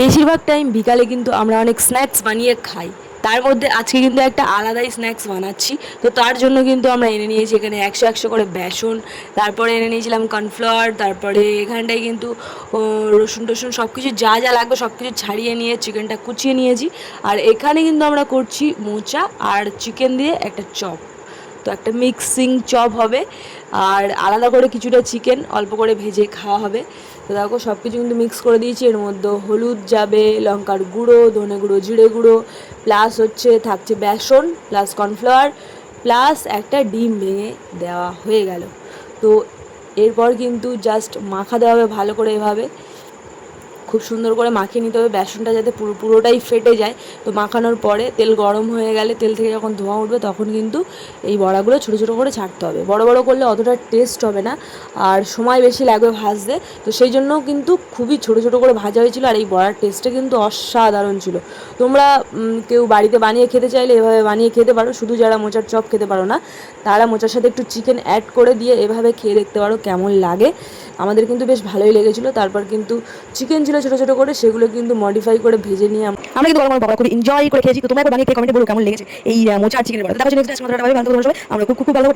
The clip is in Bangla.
বেশিরভাগ টাইম বিকালে কিন্তু আমরা অনেক স্ন্যাক্স বানিয়ে খাই। তার মধ্যে আজকে কিন্তু একটা আলাদাই স্ন্যাক্স বানাচ্ছি। তো তার জন্য কিন্তু আমরা এনে নিয়েছি এখানে 100 করে বেসন, তারপরে এনে নিয়েছিলাম কর্নফ্লাওয়ার, তারপরে এখানটায় কিন্তু রসুন টসুন সব কিছু যা যা লাগবে সব কিছু ছাড়িয়ে নিয়ে চিকেনটা কুচিয়ে নিয়েছি। আর এখানে কিন্তু আমরা করছি মোচা আর চিকেন দিয়ে একটা চপ। তো একটা মিক্সিং চপ হবে, আর আলাদা করে কিছুটা চিকেন অল্প করে ভেজে খাওয়া হবে। তো দেখো সব কিছু কিন্তু মিক্স করে দিয়েছি। এর মধ্যে হলুদ যাবে, লঙ্কার গুঁড়ো, ধনে গুঁড়ো, জিরে গুঁড়ো, প্লাস হচ্ছে থাকছে বেসন, প্লাস কর্নফ্লাওয়ার, প্লাস একটা ডিম ভেঙে দেওয়া হয়ে গেল। তো এরপর কিন্তু জাস্ট মাখা দেওয়া হবে ভালো করে এভাবে, খুব সুন্দর করে মাখিয়ে নিতে হবে বেসনটা যাতে পুরোটাই ফেটে যায়। তো মাখানোর পরে তেল গরম হয়ে গেলে, তেল থেকে যখন ধোঁয়া উঠবে তখন কিন্তু এই বড়াগুলো ছোটো ছোটো করে ছাড়তে হবে। বড় বড় করলে অতটা টেস্ট হবে না আর সময় বেশি লাগবে ভাজতে। তো সেই জন্য কিন্তু খুবই ছোটো ছোটো করে ভাজা হয়েছিল। আর এই বড়ার টেস্টটা কিন্তু অসাধারণ ছিল। তোমরা কেউ বাড়িতে বানিয়ে খেতে চাইলে এভাবে বানিয়ে খেতে পারো। শুধু যারা মোচার চপ খেতে পারো না তারা মোচার সাথে একটু চিকেন অ্যাড করে দিয়ে এভাবে খেয়ে দেখতে পারো কেমন লাগে। আমাদের কিন্তু বেশ ভালোই লেগেছিলো। তারপর কিন্তু চিকেন ছিল ছোটো ছোটো করে, সেগুলো কিন্তু মডিফাই করে ভেজে নিয়ে আমরা কিন্তু গরম পকোড়া খুব এনজয় করে খেয়েছি। তো তোমরা একবার বানিয়ে খেয়ে কমেন্টে বলো কেমন লেগেছে এই মোচা আর চিকেনের বড়া। তারপর নেক্সট ডে আমরা খুব খুব ভালো।